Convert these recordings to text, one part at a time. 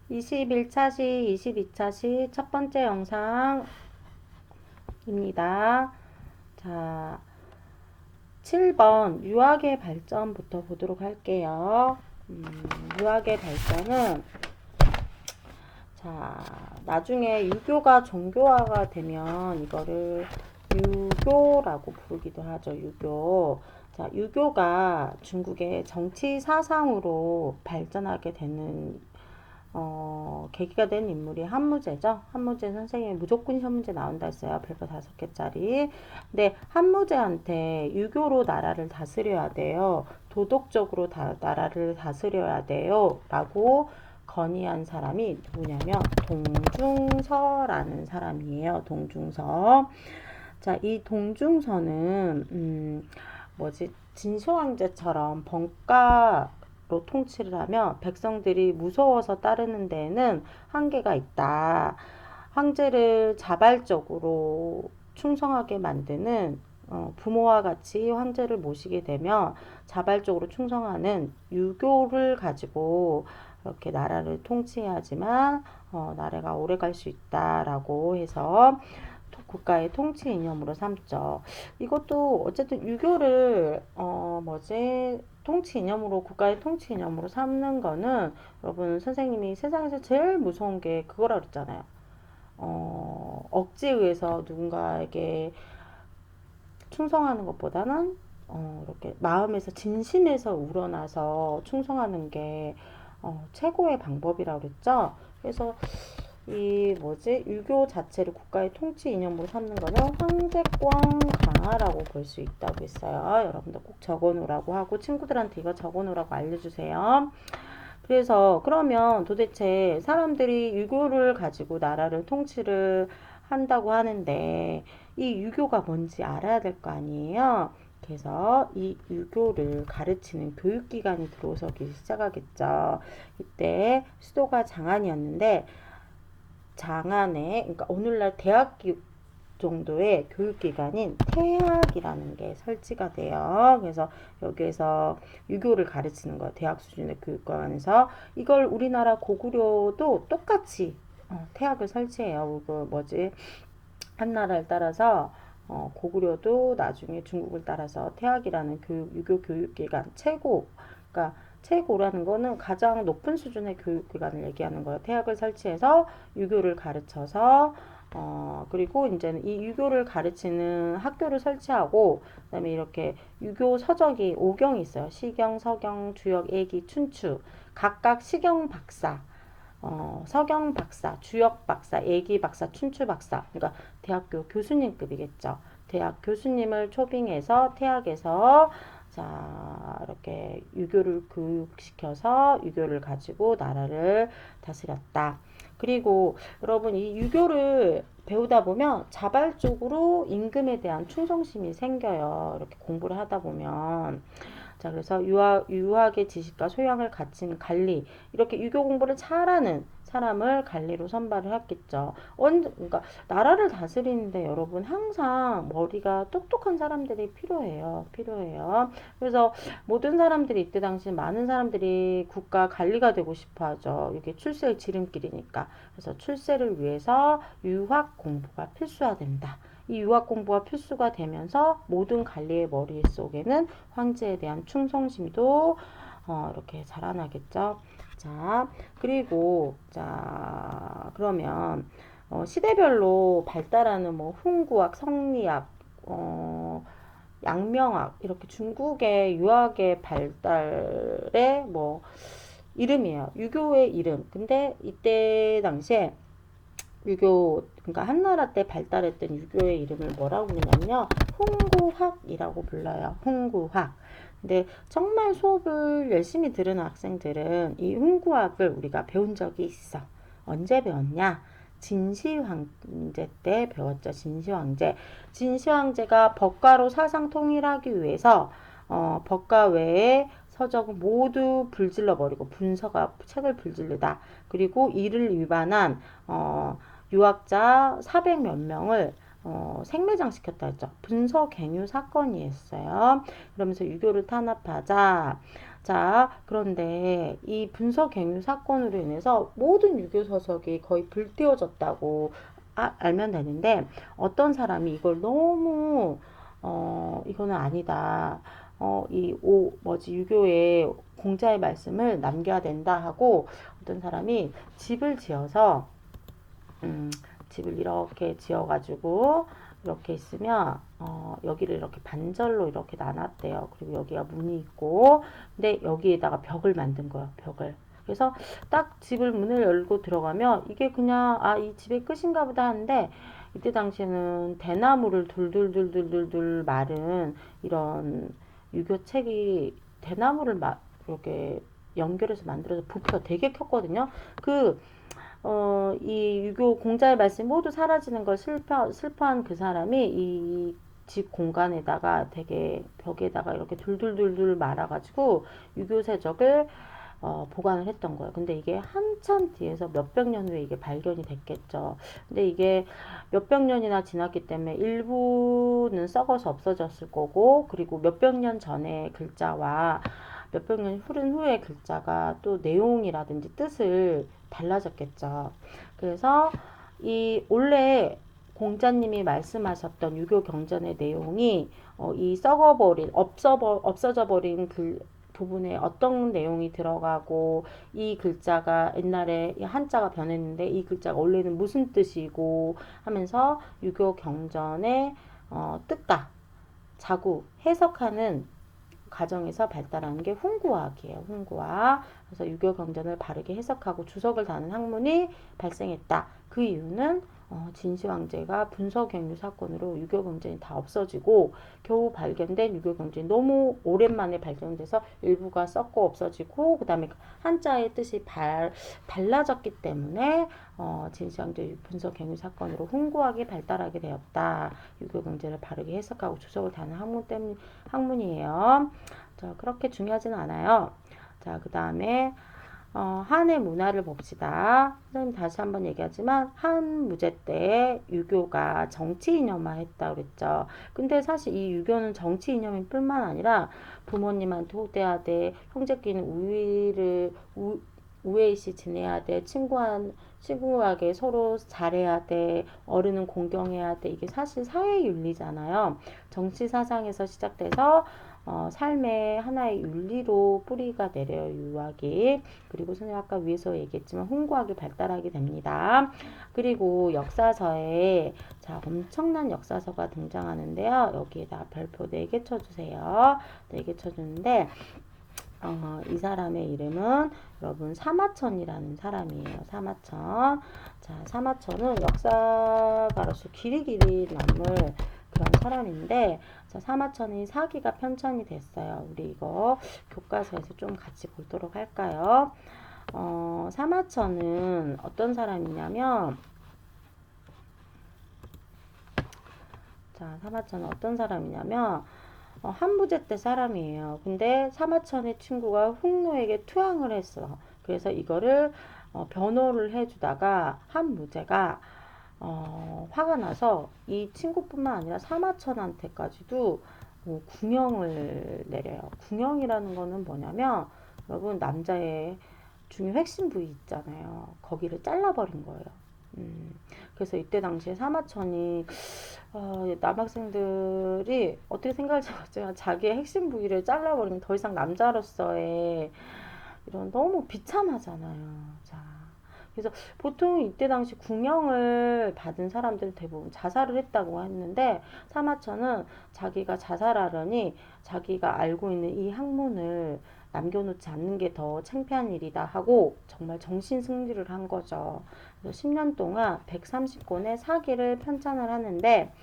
21차 시, 22차 시 첫 번째 영상입니다. 자, 7번 유학의 발전부터 보도록 할게요. 유학의 발전은 자, 나중에 유교가 정교화가 되면 이거를 유교라고 부르기도 하죠. 유교. 자, 유교가 중국의 정치 사상으로 발전하게 되는 계기가 된 인물이 한무제죠. 한무제 선생님이 무조건 시험 문제 나온다 했어요. 별거 5개짜리. 근데 한무제한테 유교로 나라를 다스려야 돼요. 도덕적으로 나라를 다스려야 돼요. 라고 건의한 사람이 누구냐면 동중서라는 사람이에요. 동중서. 자, 이 동중서는 진시황제처럼 번가로 통치를 하면 백성들이 무서워서 따르는 데에는 한계가 있다. 황제를 자발적으로 충성하게 만드는 부모와 같이 황제를 모시게 되면 자발적으로 충성하는 유교를 가지고 이렇게 나라를 통치해야지만 나라가 오래 갈 수 있다라고 해서 국가의 통치 이념으로 삼죠. 이것도 어쨌든 유교를 통치 이념으로 국가의 통치 이념으로 삼는 거는 여러분 선생님이 세상에서 제일 무서운 게 그거라 그랬잖아요. 억지에 의해서 누군가에게 충성하는 것보다는 이렇게 마음에서 진심에서 우러나서 충성하는 게 최고의 방법이라고 그랬죠. 그래서 유교 자체를 국가의 통치 이념으로 삼는 거는 황제권 강화라고 볼 수 있다고 했어요. 여러분들 꼭 적어 놓으라고 하고 친구들한테 이거 적어 놓으라고 알려주세요. 그래서 그러면 도대체 사람들이 유교를 가지고 나라를 통치를 한다고 하는데 이 유교가 뭔지 알아야 될 거 아니에요. 그래서 이 유교를 가르치는 교육기관이 들어서기 시작하겠죠. 이때 수도가 장안이었는데 장안에 그러니까 오늘날 대학교 정도의 교육기관인 태학이라는 게 설치가 돼요. 그래서 여기에서 유교를 가르치는 거예요. 대학 수준의 교육관에서 이걸 우리나라 고구려도 똑같이 태학을 설치해요. 한 나라를 따라서 고구려도 나중에 중국을 따라서 태학이라는 유교 교육기관 그러니까 최고라는 거는 가장 높은 수준의 교육기관을 얘기하는 거예요. 태학을 설치해서 유교를 가르쳐서 그리고 이제는 이 유교를 가르치는 학교를 설치하고 그다음에 이렇게 유교 서적이 5경이 있어요. 시경, 서경, 주역, 예기, 춘추 각각 시경 박사 서경 박사, 주역 박사, 예기 박사, 춘추 박사. 그러니까 대학교 교수님급이겠죠. 대학 교수님을 초빙해서 태학에서 자, 이렇게 유교를 교육시켜서 유교를 가지고 나라를 다스렸다. 그리고 여러분 이 유교를 배우다 보면 자발적으로 임금에 대한 충성심이 생겨요. 이렇게 공부를 하다 보면. 자, 그래서 유학의 지식과 소양을 갖춘 관리, 이렇게 유교 공부를 잘하는 사람을 관리로 선발을 했겠죠. 그러니까 나라를 다스리는데 여러분 항상 머리가 똑똑한 사람들이 필요해요. 그래서 모든 사람들이 이때 당시 많은 사람들이 국가 관리가 되고 싶어 하죠. 이게 출세의 지름길이니까. 그래서 출세를 위해서 유학 공부가 필수화된다. 이 유학 공부가 필수가 되면서 모든 관리의 머릿속에는 황제에 대한 충성심도 이렇게 자라나겠죠. 자, 그리고 자, 그러면 시대별로 발달하는 뭐 훈구학, 성리학, 양명학 이렇게 중국의 유학의 발달의 뭐 이름이에요. 유교의 이름. 근데 이때 당시에 그러니까 한나라 때 발달했던 유교의 이름을 뭐라고 부르냐면요. 훈구학이라고 불러요. 훈구학. 근데 정말 수업을 열심히 들은 학생들은 이 훈구학을 우리가 배운 적이 있어. 언제 배웠냐? 진시황제 때 배웠죠. 진시황제. 진시황제가 법가로 사상 통일하기 위해서 법가 외에 서적은 모두 불질러 버리고 책을 불질르다. 그리고 이를 위반한 유학자 400 몇 명을 생매장시켰다 했죠. 분서갱유 사건이었어요. 그러면서 유교를 탄압하자. 자, 그런데 이 분서갱유 사건으로 인해서 모든 유교 서적이 거의 불태워졌다고 알면 되는데, 어떤 사람이 이걸 너무 이거는 아니다. 유교의 공자의 말씀을 남겨야 된다 하고, 어떤 사람이 집을 지어서 집을 이렇게 지어가지고 이렇게 있으면 여기를 이렇게 반절로 이렇게 나눴대요. 그리고 여기가 문이 있고, 근데 여기에다가 벽을 만든 거예요. 벽을. 그래서 딱 집을 문을 열고 들어가면 이게 그냥 이 집의 끝인가 보다 하는데, 이때 당시에는 대나무를 둘둘둘둘둘둘 마른 이런 유교책이 대나무를 이렇게 연결해서 만들어서 부피가 되게 컸거든요. 이 유교 공자의 말씀 모두 사라지는 걸 슬퍼한 그 사람이 이 집 공간에다가 되게 벽에다가 이렇게 둘둘둘둘 말아가지고 유교 세적을 보관을 했던 거예요. 근데 이게 한참 뒤에서 몇백 년 후에 이게 발견이 됐겠죠. 근데 이게 몇백 년이나 지났기 때문에 일부는 썩어서 없어졌을 거고, 그리고 몇백 년 전의 글자와 몇백 년 흐른 후의 글자가 또 내용이라든지 뜻을 달라졌겠죠. 그래서 이 원래 공자님이 말씀하셨던 유교 경전의 내용이 이 없어져 버린 부분에 어떤 내용이 들어가고, 이 글자가 옛날에 한자가 변했는데 이 글자가 원래는 무슨 뜻이고 하면서 유교 경전의 뜻과 자구 해석하는 과정에서 발달하는 게 훈구학이에요. 훈구학. 그래서 유교 경전을 바르게 해석하고 주석을 다는 학문이 발생했다. 그 이유는 진시황제가 분서갱유 사건으로 유교 경전이 다 없어지고, 겨우 발견된 유교 경전이 너무 오랜만에 발견돼서 일부가 썩고 없어지고, 그 다음에 한자의 뜻이 달라졌기 때문에 진시황제 분서갱유 사건으로 훈구학이 발달하게 되었다. 유교 경전을 바르게 해석하고 주석을 다는 학문이에요. 자, 그렇게 중요하지는 않아요. 자, 그 다음에 한의 문화를 봅시다. 선생님 다시 한번 얘기하지만 한 무제 때 유교가 정치 이념화했다 그랬죠. 근데 사실 이 유교는 정치 이념일 뿐만 아니라 부모님한테 호대하되, 형제끼리는 우애이시 지내야 돼, 친구에게 서로 잘해야 돼, 어른은 공경해야 돼. 이게 사실 사회윤리잖아요. 정치 사상에서 시작돼서 삶의 하나의 윤리로 뿌리가 내려요, 유학이. 그리고 선생님 아까 위에서 얘기했지만 훈구학이 발달하게 됩니다. 그리고 역사서에 엄청난 역사서가 등장하는데요. 여기에다 별표 4개 쳐주세요. 4개 쳐주는데, 이 사람의 이름은 여러분 사마천이라는 사람이에요. 사마천. 자, 사마천은 역사가로서 길이 남을 그런 사람인데, 자, 사마천의 사기가 편찬이 됐어요. 우리 이거 교과서에서 좀 같이 보도록 할까요? 사마천은 어떤 사람이냐면, 한부제 때 사람이에요. 근데 사마천의 친구가 흉노에게 투항을 했어. 그래서 이거를 변호를 해주다가 한무제가 화가 나서 이 친구뿐만 아니라 사마천한테까지도 궁형을 내려요. 궁형이라는 거는 뭐냐면, 여러분 남자의 중요 핵심 부위 있잖아요. 거기를 잘라버린 거예요. 그래서 이때 당시에 사마천이 남학생들이 어떻게 생각할지 모르지만 자기의 핵심 부위를 잘라버리면 더 이상 남자로서의 이런 너무 비참하잖아요. 자, 그래서 보통 이때 당시 궁형을 받은 사람들은 대부분 자살을 했다고 했는데, 사마천은 자기가 자살하려니 자기가 알고 있는 이 학문을 남겨놓지 않는 게 더 창피한 일이다 하고 정말 정신승리를 한 거죠. 그래서 10년 동안 130권의 사기를 편찬을 하는데,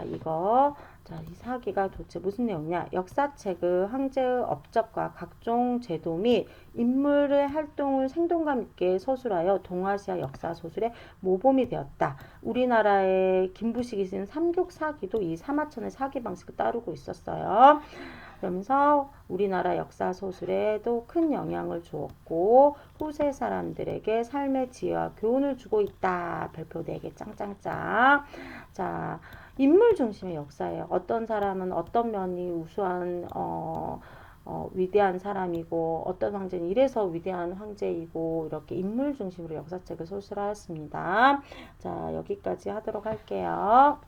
이 사기가 도대체 무슨 내용이냐? 역사책의 황제의 업적과 각종 제도 및 인물의 활동을 생동감 있게 서술하여 동아시아 역사 소설의 모범이 되었다. 우리나라의 김부식이 쓴 삼국사기도 이 사마천의 사기 방식을 따르고 있었어요. 그러면서 우리나라 역사 소설에도 큰 영향을 주었고, 후세 사람들에게 삶의 지혜와 교훈을 주고 있다. 별표 4개 짱짱짱. 자, 인물 중심의 역사예요. 어떤 사람은 어떤 면이 우수한 위대한 사람이고 어떤 황제는 이래서 위대한 황제이고 이렇게 인물 중심으로 역사책을 소술하였습니다. 자, 여기까지 하도록 할게요.